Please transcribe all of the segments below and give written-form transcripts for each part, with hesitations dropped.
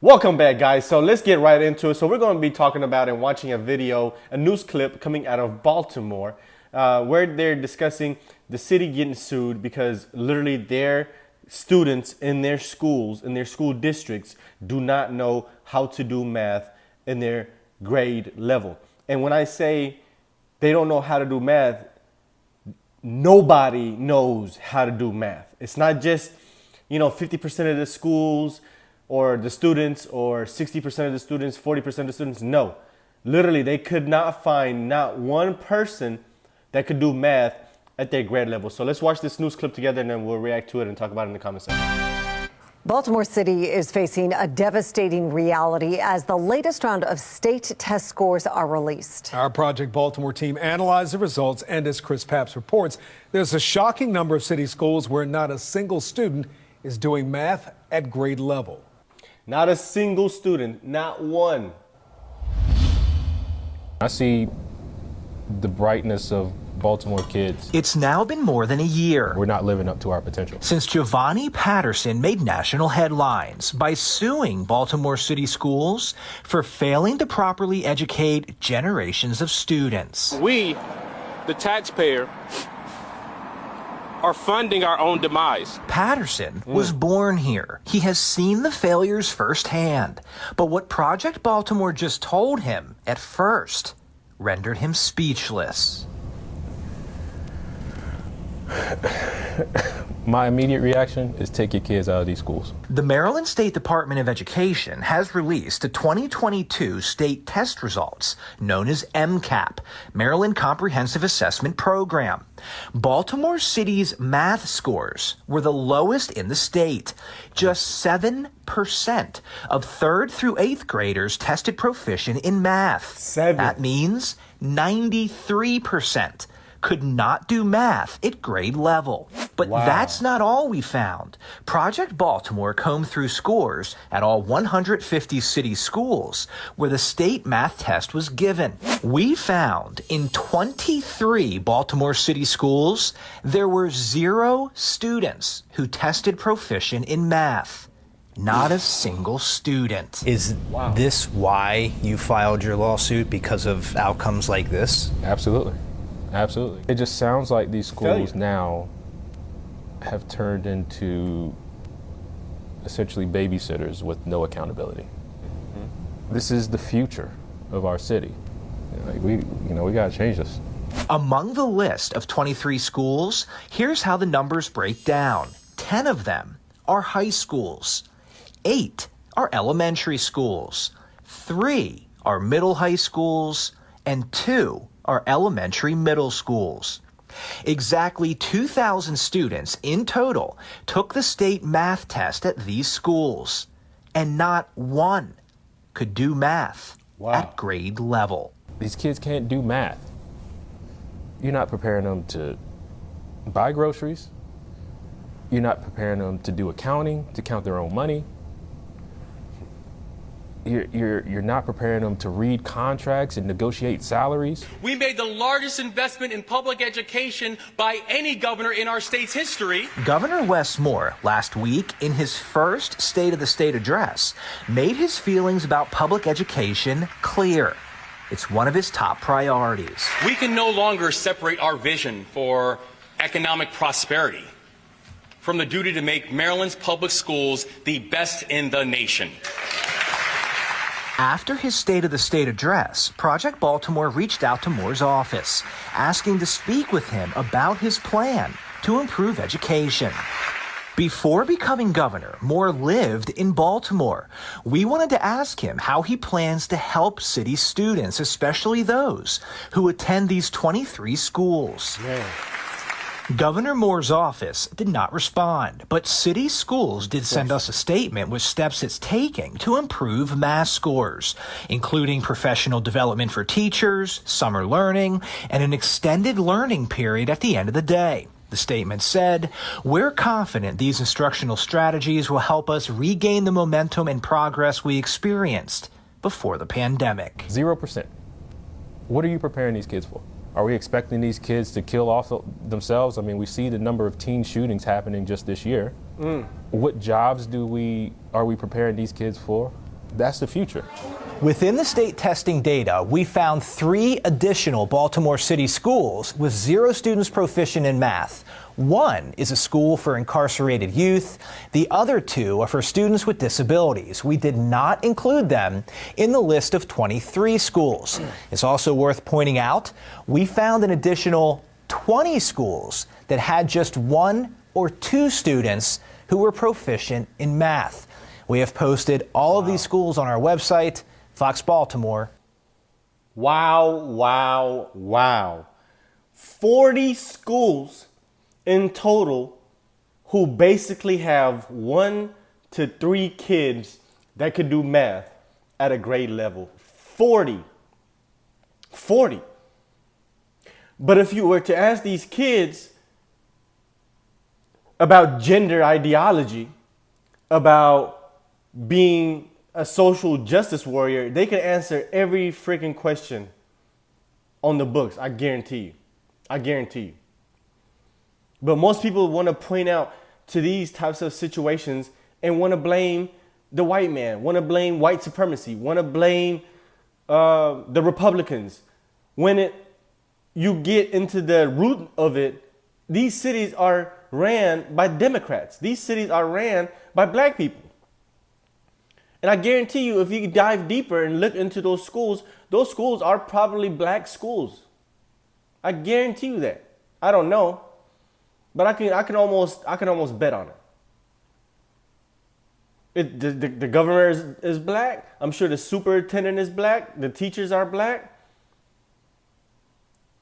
Welcome back, guys. So let's get right into it. So we're going to be talking about and watching a video, a news clip coming out of Baltimore, where they're discussing the city getting sued because literally their students in their schools, in their school districts, do not know how to do math in their grade level. And when I say they don't know how to do math, nobody knows how to do math. It's not just, 50% of the schools or the students or 60% of the students, 40% of the students. No, literally they could not find not one person that could do math at their grade level. So let's watch this news clip together and then we'll react to it and talk about it in the comment section. Baltimore City is facing a devastating reality as the latest round of state test scores are released. Our Project Baltimore team analyzed the results, and as Chris Papps reports, there's a shocking number of city schools where not a single student is doing math at grade level. Not a single student, not one. I see the brightness of Baltimore kids. It's now been more than a year. We're not living up to our potential. Since Giovanni Patterson made national headlines by suing Baltimore City schools for failing to properly educate generations of students. We, the taxpayer, are funding our own demise. Patterson was born here. He has seen the failures firsthand. But what Project Baltimore just told him at first rendered him speechless. My immediate reaction is take your kids out of these schools. The Maryland State Department of Education has released the 2022 state test results, known as MCAP, Maryland Comprehensive Assessment Program. Baltimore City's math scores were the lowest in the state. Just 7% of 3rd through 8th graders tested proficient in math. 7. That means 93% could not do math at grade level. But that's not all we found. Project Baltimore combed through scores at all 150 city schools where the state math test was given. We found in 23 Baltimore City schools, there were 0 students who tested proficient in math. Not a single student. Is this why you filed your lawsuit, because of outcomes like this? Absolutely. Absolutely. It just sounds like these schools now have turned into essentially babysitters with no accountability. This is the future of our city. We got to change this. Among the list of 23 schools, here's how the numbers break down. 10 of them are high schools. 8 are elementary schools. 3 are middle high schools. And 2 are elementary middle schools. Exactly 2,000 students in total took the state math test at these schools, and not one could do math at grade level. These kids can't do math. You're not preparing them to buy groceries. You're not preparing them to do accounting, to count their own money. You're not preparing them to read contracts and negotiate salaries. We made the largest investment in public education by any governor in our state's history. Governor Wes Moore, last week, in his first State of the State address, made his feelings about public education clear. It's one of his top priorities. We can no longer separate our vision for economic prosperity from the duty to make Maryland's public schools the best in the nation. After his State of the State address, Project Baltimore reached out to Moore's office, asking to speak with him about his plan to improve education. Before becoming governor, Moore lived in Baltimore. We wanted to ask him how he plans to help city students, especially those who attend these 23 schools. Governor Moore's office did not respond, but city schools did send us a statement with steps it's taking to improve math scores, including professional development for teachers, summer learning, and an extended learning period at the end of the day. The statement said, "We're confident these instructional strategies will help us regain the momentum and progress we experienced before the pandemic." 0%. What are you preparing these kids for? Are we expecting these kids to kill off themselves? I mean, we see the number of teen shootings happening just this year. What jobs are we preparing these kids for? That's the future. Within the state testing data, we found 3 additional Baltimore City schools with 0 students proficient in math. One is a school for incarcerated youth. The other 2 are for students with disabilities. We did not include them in the list of 23 schools. It's also worth pointing out, we found an additional 20 schools that had just 1 or 2 students who were proficient in math. We have posted all of these schools on our website, Fox Baltimore. Wow, wow, wow. 40 schools in total who basically have 1 to 3 kids that could do math at a grade level. 40. 40. But if you were to ask these kids about gender ideology, about being a social justice warrior, they can answer every freaking question on the books. I guarantee you. I guarantee you. But most people want to point out to these types of situations and want to blame the white man, want to blame white supremacy, want to blame the Republicans. When you get into the root of it, these cities are ran by Democrats. These cities are ran by black people. And I guarantee you, if you dive deeper and look into those schools are probably black schools. I guarantee you that. I don't know, but I can almost bet on it. The governor is black. I'm sure the superintendent is black. The teachers are black.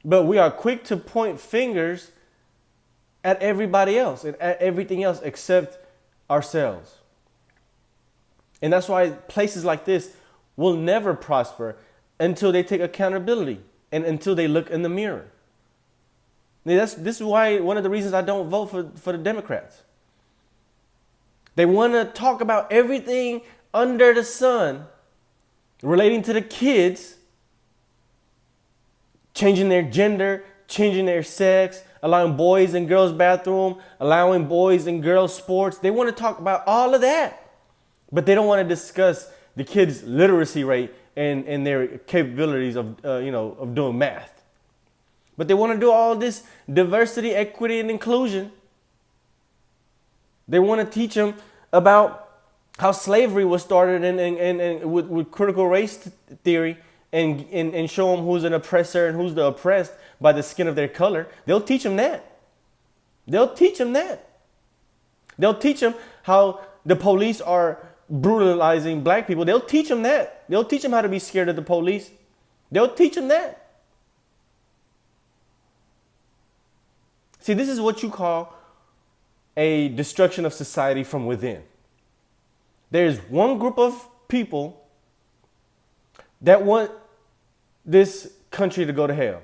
But we are quick to point fingers at everybody else and at everything else except ourselves. And that's why places like this will never prosper until they take accountability and until they look in the mirror. This is why one of the reasons I don't vote for the Democrats. They want to talk about everything under the sun relating to the kids, changing their gender, changing their sex, allowing boys and girls bathroom, allowing boys and girls sports. They want to talk about all of that. But they don't want to discuss the kids' literacy rate and their capabilities of doing math. But they want to do all this diversity, equity, and inclusion. They want to teach them about how slavery was started and with critical race theory and show them who's an oppressor and who's the oppressed by the skin of their color. They'll teach them that. They'll teach them that. They'll teach them how the police are brutalizing black people. They'll teach them that. They'll teach them how to be scared of the police. They'll teach them that. See, this is what you call a destruction of society from within. There's one group of people that want this country to go to hell.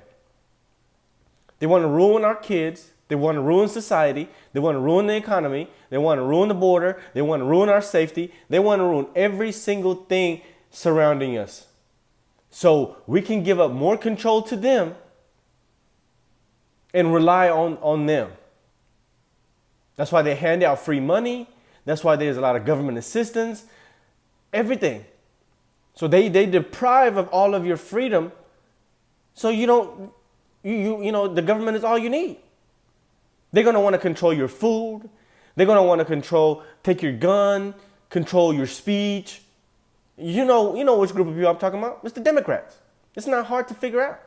They want to ruin our kids. They want to ruin society. They want to ruin the economy. They want to ruin the border. They want to ruin our safety. They want to ruin every single thing surrounding us. So we can give up more control to them and rely on them. That's why they hand out free money. That's why there's a lot of government assistance. Everything. So they deprive of all of your freedom. So you don't, the government is all you need. They're going to want to control your food. They're going to want to take your gun, control your speech. You know which group of people I'm talking about? It's the Democrats. It's not hard to figure out.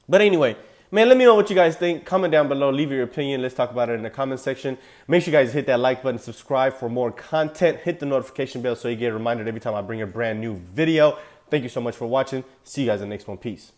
But anyway, man, let me know what you guys think. Comment down below. Leave your opinion. Let's talk about it in the comment section. Make sure you guys hit that like button, subscribe for more content. Hit the notification bell so you get reminded every time I bring a brand new video. Thank you so much for watching. See you guys in the next one. Peace.